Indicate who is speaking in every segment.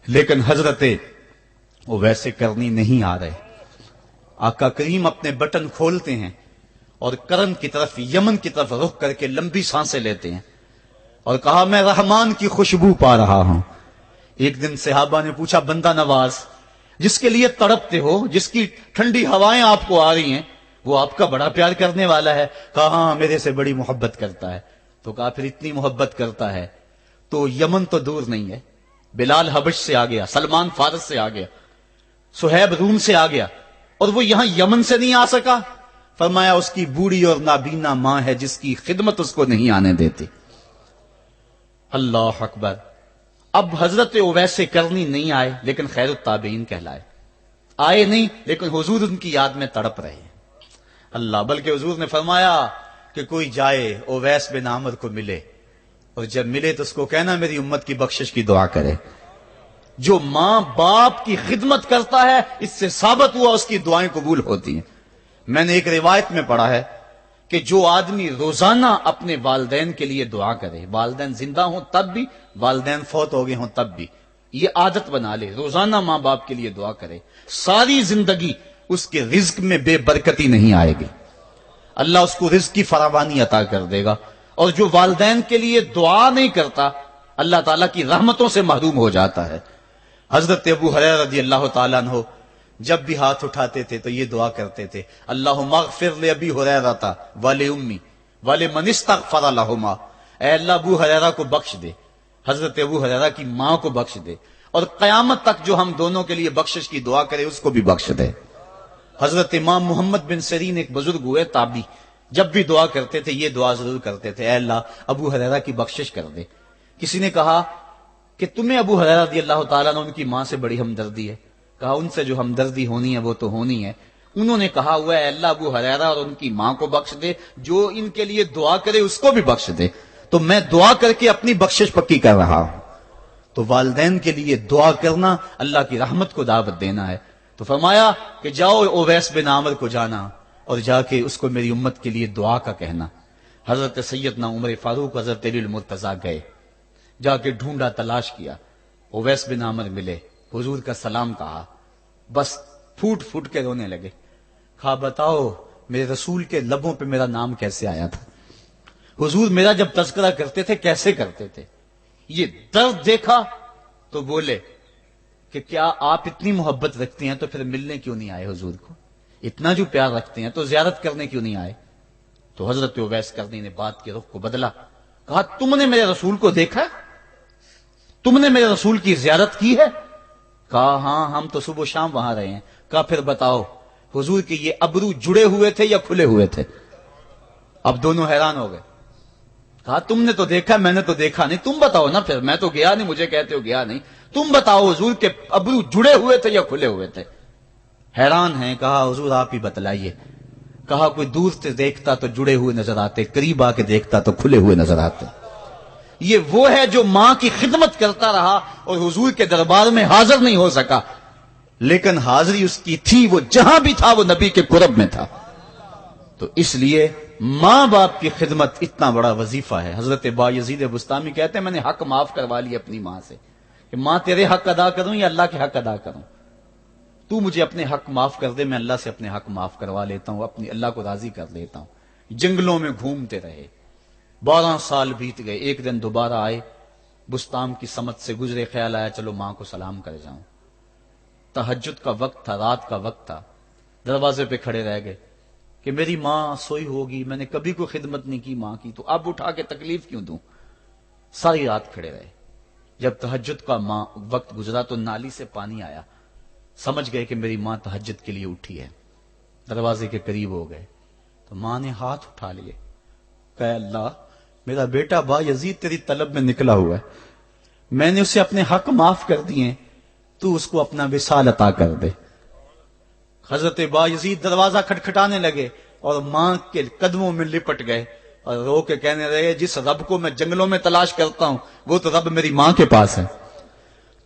Speaker 1: لیکن حضرت وہ ویسے کرنی نہیں آ رہے. آقا کریم اپنے بٹن کھولتے ہیں اور کرن کی طرف، یمن کی طرف رخ کر کے لمبی سانسیں لیتے ہیں اور کہا میں رحمان کی خوشبو پا رہا ہوں. ایک دن صحابہ نے پوچھا بندہ نواز جس کے لیے تڑپتے ہو، جس کی ٹھنڈی ہوائیں آپ کو آ رہی ہیں، وہ آپ کا بڑا پیار کرنے والا ہے. کہا ہاں میرے سے بڑی محبت کرتا ہے. تو کہا پھر اتنی محبت کرتا ہے تو یمن تو دور نہیں ہے، بلال حبش سے آ گیا، سلمان فارس سے آ گیا، سہیب روم سے آ گیا، اور وہ یہاں یمن سے نہیں آ سکا. فرمایا اس کی بوڑھی اور نابینا ماں ہے جس کی خدمت اس کو نہیں آنے دیتی. اللہ اکبر. اب حضرت اویس کرنی نہیں آئے لیکن خیر التابعین کہلائے. آئے نہیں لیکن حضور ان کی یاد میں تڑپ رہے ہیں. اللہ، بلکہ حضور نے فرمایا کہ کوئی جائے اویس بن عامر کو ملے، اور جب ملے تو اس کو کہنا میری امت کی بخشش کی دعا کرے. جو ماں باپ کی خدمت کرتا ہے اس سے ثابت ہوا اس کی دعائیں قبول ہوتی ہیں. میں نے ایک روایت میں پڑھا ہے کہ جو آدمی روزانہ اپنے والدین کے لیے دعا کرے، والدین زندہ ہوں تب بھی، والدین فوت ہو گئے ہوں تب بھی، یہ عادت بنا لے، روزانہ ماں باپ کے لیے دعا کرے، ساری زندگی اس کے رزق میں بے برکتی نہیں آئے گی. اللہ اس کو رزق کی فراوانی عطا کر دے گا. اور جو والدین کے لیے دعا نہیں کرتا اللہ تعالیٰ کی رحمتوں سے محروم ہو جاتا ہے. حضرت ابو ہریرہ رضی اللہ تعالیٰ عنہ جب بھی ہاتھ اٹھاتے تھے تو یہ دعا کرتے تھے اللہم اغفر لابی ہریرہ ولامی ولمن استغفر لہما. اے اللہ ابو ہریرہ کو بخش دے، حضرت ابو ہریرہ کی ماں کو بخش دے، اور قیامت تک جو ہم دونوں کے لیے بخشش کی دعا کرے اس کو بھی بخش دے. حضرت امام محمد بن سیرین ایک بزرگ ہوئے تابعی، جب بھی دعا کرتے تھے یہ دعا ضرور کرتے تھے اے اللہ ابو ہریرہ کی بخشش کر دے. کسی نے کہا کہ تمہیں ابو ہریرہ رضی اللہ تعالیٰ عنہ ان کی ماں سے بڑی ہمدردی ہے. کہا ان سے جو ہمدردی ہونی ہے وہ تو ہونی ہے. انہوں نے کہا ہوا ہے اللہ ابو ہریرہ اور ان کی ماں کو بخش دے، جو ان کے لیے دعا کرے اس کو بھی بخش دے. تو میں دعا کر کے اپنی بخشش پکی کر رہا ہوں. تو والدین کے لیے دعا کرنا اللہ کی رحمت کو دعوت دینا ہے. تو فرمایا کہ جاؤ اویس بن عامر کو جانا اور جا کے اس کو میری امت کے لیے دعا کا کہنا. حضرت سیدنا عمر فاروق حضرت علی المرتضیٰ گئے، جا کے ڈھونڈا، تلاش کیا، اویس بن عامر ملے، حضور کا سلام کہا، بس پھوٹ پھوٹ کے رونے لگے. کہا بتاؤ میرے رسول کے لبوں پہ میرا نام کیسے آیا تھا؟ حضور میرا جب تذکرہ کرتے تھے کیسے کرتے تھے؟ یہ درد دیکھا تو بولے کہ کیا آپ اتنی محبت رکھتے ہیں تو پھر ملنے کیوں نہیں آئے حضور کو؟ اتنا جو پیار رکھتے ہیں تو زیارت کرنے کیوں نہیں آئے؟ تو حضرت اویس کرنی نے بات کے رخ کو بدلا. کہا تم نے میرے رسول کو دیکھا؟ تم نے میرے رسول کی زیارت کی ہے؟ کہا ہاں ہم تو صبح و شام وہاں رہے ہیں. کہا پھر بتاؤ حضور کے یہ ابرو جڑے ہوئے تھے یا کھلے ہوئے تھے؟ اب دونوں حیران ہو گئے. کہا تم نے تو دیکھا، میں نے تو دیکھا نہیں، تم بتاؤ نا. پھر میں تو گیا نہیں، مجھے کہتے ہو گیا نہیں، تم بتاؤ حضور کے ابرو جڑے ہوئے تھے یا کھلے ہوئے تھے؟ حیران ہیں. کہا حضور آپ ہی بتلائیے. کہا کوئی دور سے دیکھتا تو جڑے ہوئے نظر آتے، قریب آ کے دیکھتا تو کھلے ہوئے نظر آتے. یہ وہ ہے جو ماں کی خدمت کرتا رہا اور حضور کے دربار میں حاضر نہیں ہو سکا، لیکن حاضری اس کی تھی، وہ جہاں بھی تھا وہ نبی کے قرب میں تھا. تو اس لیے ماں باپ کی خدمت اتنا بڑا وظیفہ ہے. حضرت بایزید بستامی کہتے ہیں میں نے حق معاف کروا لیا اپنی ماں سے کہ ماں تیرے حق ادا کروں یا اللہ کے حق ادا کروں؟ تو مجھے اپنے حق معاف کر دے، میں اللہ سے اپنے حق معاف کروا لیتا ہوں، اپنی اللہ کو راضی کر لیتا ہوں. جنگلوں میں گھومتے رہے، 12 سال بیت گئے. ایک دن دوبارہ آئے، بستام کی سمت سے گزرے، خیال آیا چلو ماں کو سلام کر جاؤں. تہجد کا وقت تھا، رات کا وقت تھا. دروازے پہ کھڑے رہ گئے کہ میری ماں سوئی ہوگی، میں نے کبھی کوئی خدمت نہیں کی ماں کی، تو اب اٹھا کے تکلیف کیوں دوں؟ ساری رات کھڑے رہے. جب تہجد کا وقت گزرا تو نالی سے پانی آیا، سمجھ گئے کہ میری ماں تہجد کے لیے اٹھی ہے. دروازے کے قریب ہو گئے تو ماں نے ہاتھ اٹھا لیے، کہ اللہ میرا بیٹا بایزید تیری طلب میں نکلا ہوا ہے، میں نے اسے اپنے حق معاف کر دیے، تو اس کو اپنا وصال عطا کر دے. حضرت بایزید دروازہ کھٹکھٹانے لگے اور ماں کے قدموں میں لپٹ گئے اور رو کے کہنے لگے جس رب کو میں جنگلوں میں تلاش کرتا ہوں وہ تو رب میری ماں کے پاس ہے.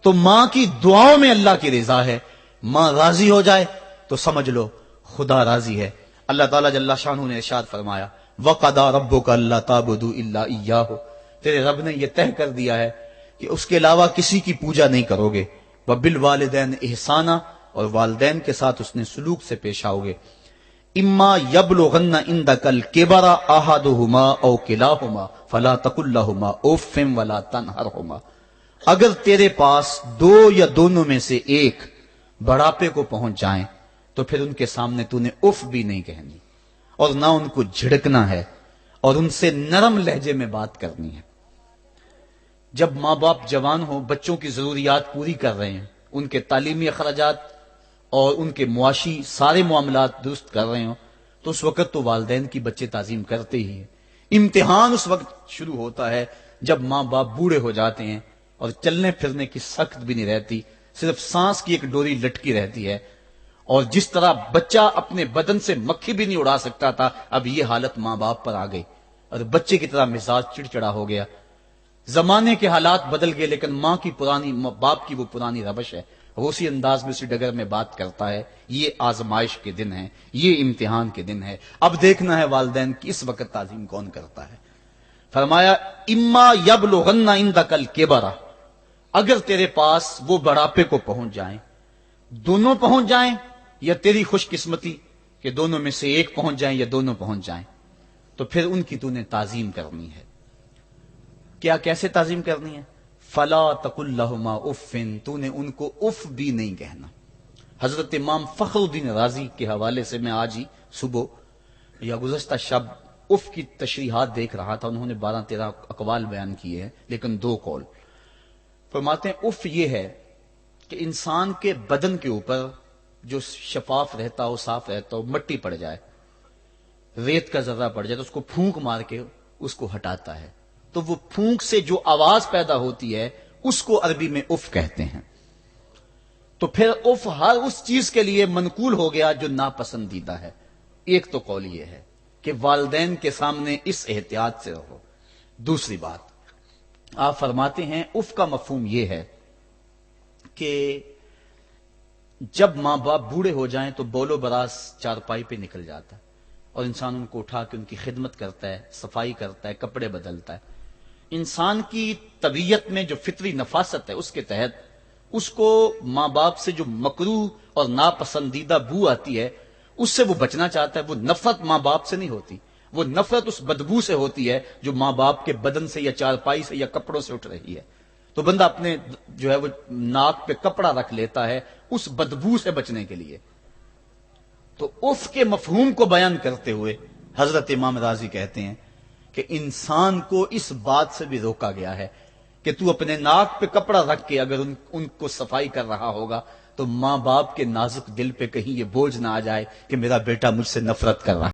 Speaker 1: تو ماں کی دعاؤں میں اللہ کی رضا ہے. ماں راضی ہو جائے تو سمجھ لو خدا راضی ہے. اللہ تعالیٰ جل شانہ نے ارشاد فرمایا وَقَضَىٰ رَبُّكَ أَلَّا تَعْبُدُوا إِلَّا إِيَّاهُ، تیرے رب نے یہ طے کر دیا ہے کہ اس کے علاوہ کسی کی پوجا نہیں کرو گے. وبالوالدین احسانا، اور والدین کے ساتھ اس نے سلوک سے پیش آؤ گے. اما یبلغن عندک الکبر احدہما او کلاہما فلا تقل لہما اف ولا تنہرہما، اگر تیرے پاس دو یا دونوں میں سے ایک بڑھاپے کو پہنچ جائیں تو پھر ان کے سامنے تو نے اف بھی نہیں کہنی، اور نہ ان کو جھڑکنا ہے، اور ان سے نرم لہجے میں بات کرنی ہے. جب ماں باپ جوان ہو، بچوں کی ضروریات پوری کر رہے ہیں، ان کے تعلیمی اخراجات اور ان کے معاشی سارے معاملات درست کر رہے ہوں، تو اس وقت تو والدین کی بچے تعظیم کرتے ہی ہیں. امتحان اس وقت شروع ہوتا ہے جب ماں باپ بوڑھے ہو جاتے ہیں اور چلنے پھرنے کی سخت بھی نہیں رہتی، صرف سانس کی ایک ڈوری لٹکی رہتی ہے. اور جس طرح بچہ اپنے بدن سے مکھی بھی نہیں اڑا سکتا تھا، اب یہ حالت ماں باپ پر آ گئی، اور بچے کی طرح مزاج چڑچڑا ہو گیا. زمانے کے حالات بدل گئے، لیکن باپ کی وہ پرانی روش ہے. وہ اسی انداز میں اسی ڈگر میں بات کرتا ہے. یہ آزمائش کے دن ہیں، یہ امتحان کے دن ہے. اب دیکھنا ہے والدین کی اس وقت تعظیم کون کرتا ہے. فرمایا اما یبلغن عندک الکبر، اگر تیرے پاس وہ بڑھاپے کو پہنچ جائیں، دونوں پہنچ جائیں، یا تیری خوش قسمتی کہ دونوں میں سے ایک پہنچ جائیں یا دونوں پہنچ جائیں، تو پھر ان کی تو نے تعظیم کرنی ہے. کیا کیسے تعظیم کرنی ہے؟ فلا تقل لہما اف، تو نے ان کو اف بھی نہیں کہنا. حضرت امام فخر الدین رازی کے حوالے سے میں آج ہی صبح یا گزشتہ شب اف کی تشریحات دیکھ رہا تھا. انہوں نے 12-13 اقوال بیان کیے ہیں، لیکن 2 قول. فرماتے ہیں اف یہ ہے کہ انسان کے بدن کے اوپر جو شفاف رہتا ہو، صاف رہتا ہو، مٹی پڑ جائے، ریت کا ذرہ پڑ جائے تو اس کو پھونک مار کے اس کو ہٹاتا ہے، تو وہ پھونک سے جو آواز پیدا ہوتی ہے اس کو عربی میں اف کہتے ہیں. تو پھر اف ہر اس چیز کے لیے منقول ہو گیا جو ناپسندیدہ ہے. ایک تو قول یہ ہے کہ والدین کے سامنے اس احتیاط سے رہو. دوسری بات آپ فرماتے ہیں اف کا مفہوم یہ ہے کہ جب ماں باپ بوڑھے ہو جائیں تو بول و براز چارپائی پہ نکل جاتا ہے، اور انسان ان کو اٹھا کے ان کی خدمت کرتا ہے، صفائی کرتا ہے، کپڑے بدلتا ہے. انسان کی طبیعت میں جو فطری نفاست ہے اس کے تحت اس کو ماں باپ سے جو مکروہ اور ناپسندیدہ بو آتی ہے اس سے وہ بچنا چاہتا ہے. وہ نفرت ماں باپ سے نہیں ہوتی، وہ نفرت اس بدبو سے ہوتی ہے جو ماں باپ کے بدن سے یا چارپائی سے یا کپڑوں سے اٹھ رہی ہے. تو بندہ اپنے جو ہے وہ ناک پہ کپڑا رکھ لیتا ہے اس بدبو سے بچنے کے لیے. تو اف کے مفہوم کو بیان کرتے ہوئے حضرت امام رازی کہتے ہیں کہ انسان کو اس بات سے بھی روکا گیا ہے کہ تو اپنے ناک پہ کپڑا رکھ کے اگر ان کو صفائی کر رہا ہوگا تو ماں باپ کے نازک دل پہ کہیں یہ بوجھ نہ آ جائے کہ میرا بیٹا مجھ سے نفرت کر رہا ہے.